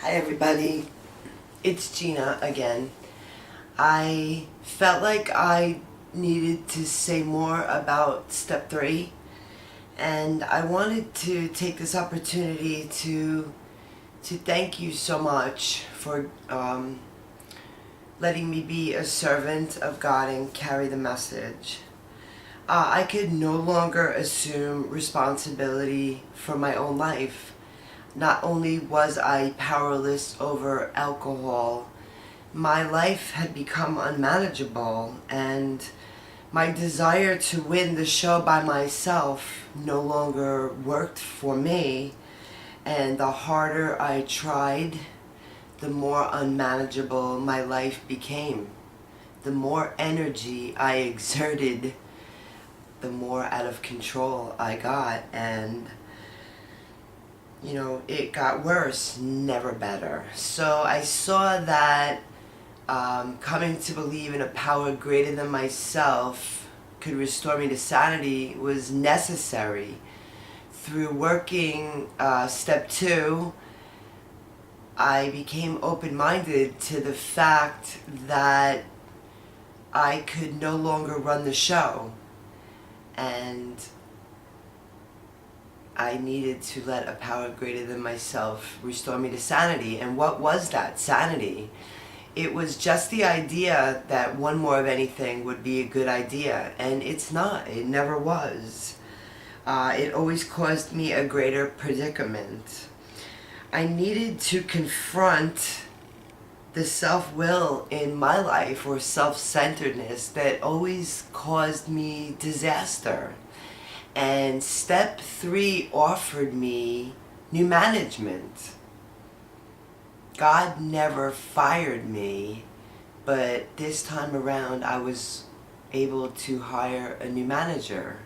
Hi everybody, it's Gina again. I felt like I needed to say more about step 3, and I wanted to take this opportunity to thank you so much for letting me be a servant of God and carry the message. I could no longer assume responsibility for my own life. Not only was I powerless over alcohol, my life had become unmanageable, and my desire to win the show by myself no longer worked for me. And the harder I tried, the more unmanageable my life became. The more energy I exerted, the more out of control I got, and it got worse, never better. So I saw that coming to believe in a power greater than myself could restore me to sanity was necessary. Through working step 2, I became open-minded to the fact that I could no longer run the show, and I needed to let a power greater than myself restore me to sanity. And what was that sanity? It was just the idea that one more of anything would be a good idea, and it's not. It never was. It always caused me a greater predicament. I needed to confront the self-will in my life, or self-centeredness, that always caused me disaster. And step 3 offered me new management. God never fired me, but this time around I was able to hire a new manager.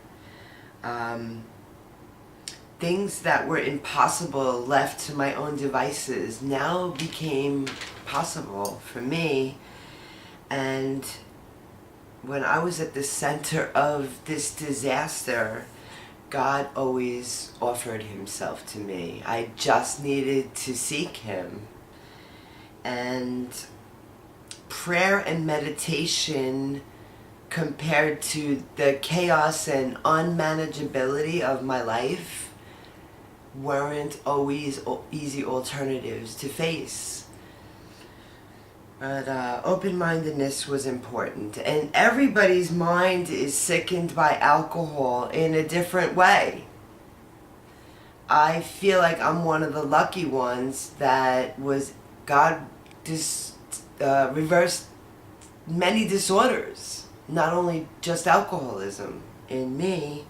Things that were impossible left to my own devices now became possible for me. And when I was at the center of this disaster, God always offered himself to me. I just needed to seek him. And prayer and meditation, compared to the chaos and unmanageability of my life, weren't always easy alternatives to face. But open-mindedness was important, and everybody's mind is sickened by alcohol in a different way. I feel like I'm one of the lucky ones that God reversed many disorders, not only just alcoholism in me.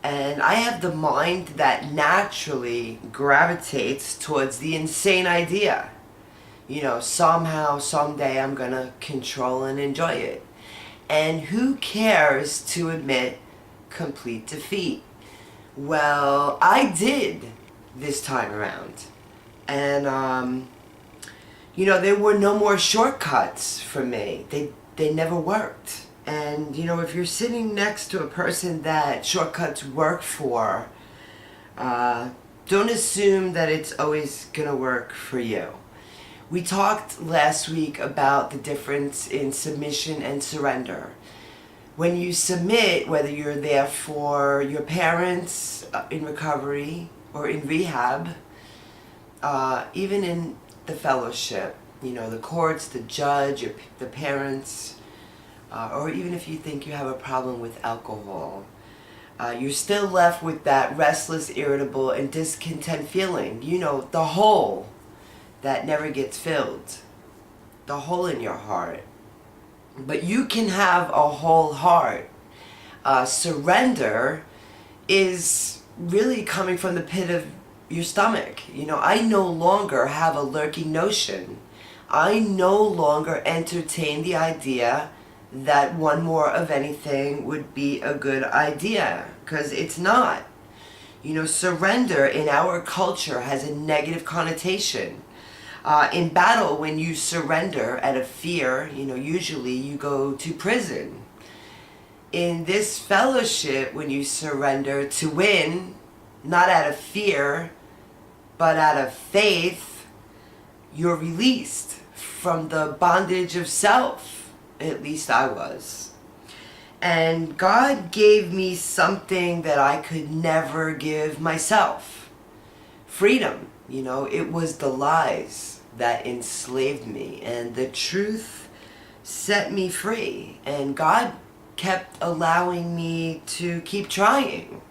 And I have the mind that naturally gravitates towards the insane idea. Somehow, someday I'm gonna control and enjoy it. And who cares to admit complete defeat? Well, I did this time around. And, there were no more shortcuts for me. They never worked. And, if you're sitting next to a person that shortcuts work for, don't assume that it's always gonna work for you. We talked last week about the difference in submission and surrender. When you submit, whether you're there for your parents in recovery or in rehab, even in the fellowship, the courts, the judge, the parents, or even if you think you have a problem with alcohol, you're still left with that restless, irritable, and discontent feeling. The hole that never gets filled, the hole in your heart. But you can have a whole heart. Surrender is really coming from the pit of your stomach. I no longer have a lurking notion. I no longer entertain the idea that one more of anything would be a good idea, because it's not. Surrender in our culture has a negative connotation. In battle, when you surrender out of fear, usually you go to prison. In this fellowship, when you surrender to win, not out of fear, but out of faith, you're released from the bondage of self. At least I was. And God gave me something that I could never give myself. Freedom. You know, it was the lies that enslaved me, and the truth set me free. And God kept allowing me to keep trying.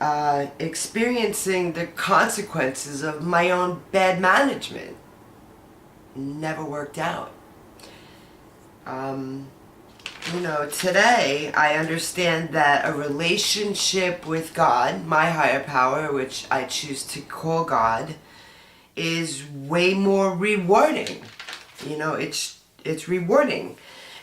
Experiencing the consequences of my own bad management. Never worked out. You know, today I understand that a relationship with God, my higher power, which I choose to call God, is way more rewarding. You know, it's rewarding.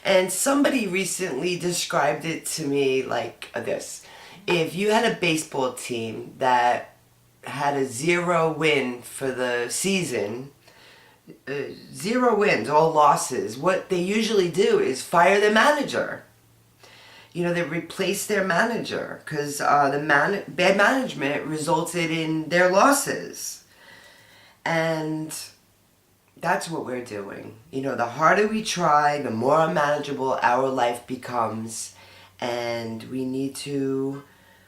And somebody recently described it to me like this. If you had a baseball team that had a 0 win for the season, 0 wins, all losses, what they usually do is fire their manager. You know, they replace their manager because bad management resulted in their losses. And that's what we're doing. You know, the harder we try, the more unmanageable our life becomes, and we need to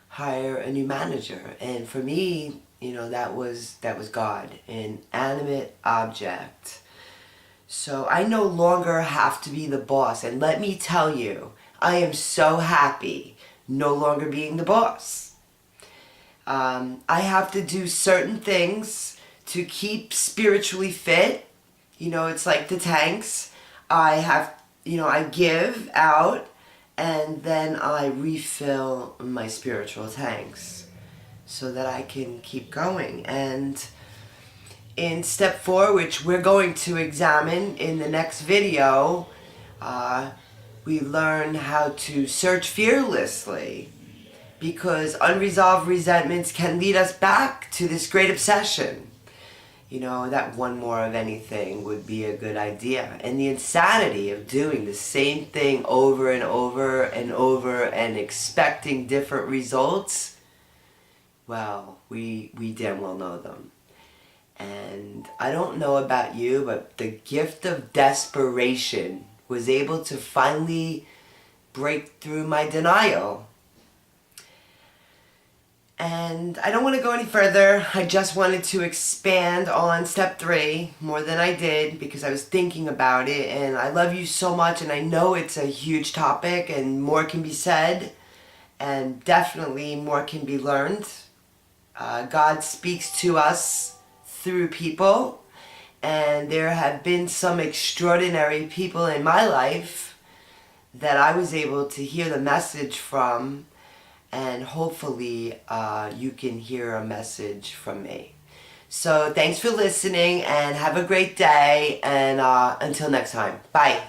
hire a new manager. And for me, you know, that was God, an animate object. So I no longer have to be the boss. And let me tell you, I am so happy no longer being the boss. I have to do certain things to keep spiritually fit. You know, it's like the tanks. I give out, and then I refill my spiritual tanks so that I can keep going. And in step 4, which we're going to examine in the next video, we learn how to search fearlessly, because unresolved resentments can lead us back to this great obsession. You know, that one more of anything would be a good idea. And the insanity of doing the same thing over and over and over and expecting different results, well, we damn well know them. And I don't know about you, but the gift of desperation was able to finally break through my denial. And I don't want to go any further. I just wanted to expand on step 3 more than I did because I was thinking about it, and I love you so much, and I know it's a huge topic and more can be said and definitely more can be learned. God speaks to us through people, and there have been some extraordinary people in my life that I was able to hear the message from. And hopefully you can hear a message from me. So thanks for listening, and have a great day, and until next time. Bye.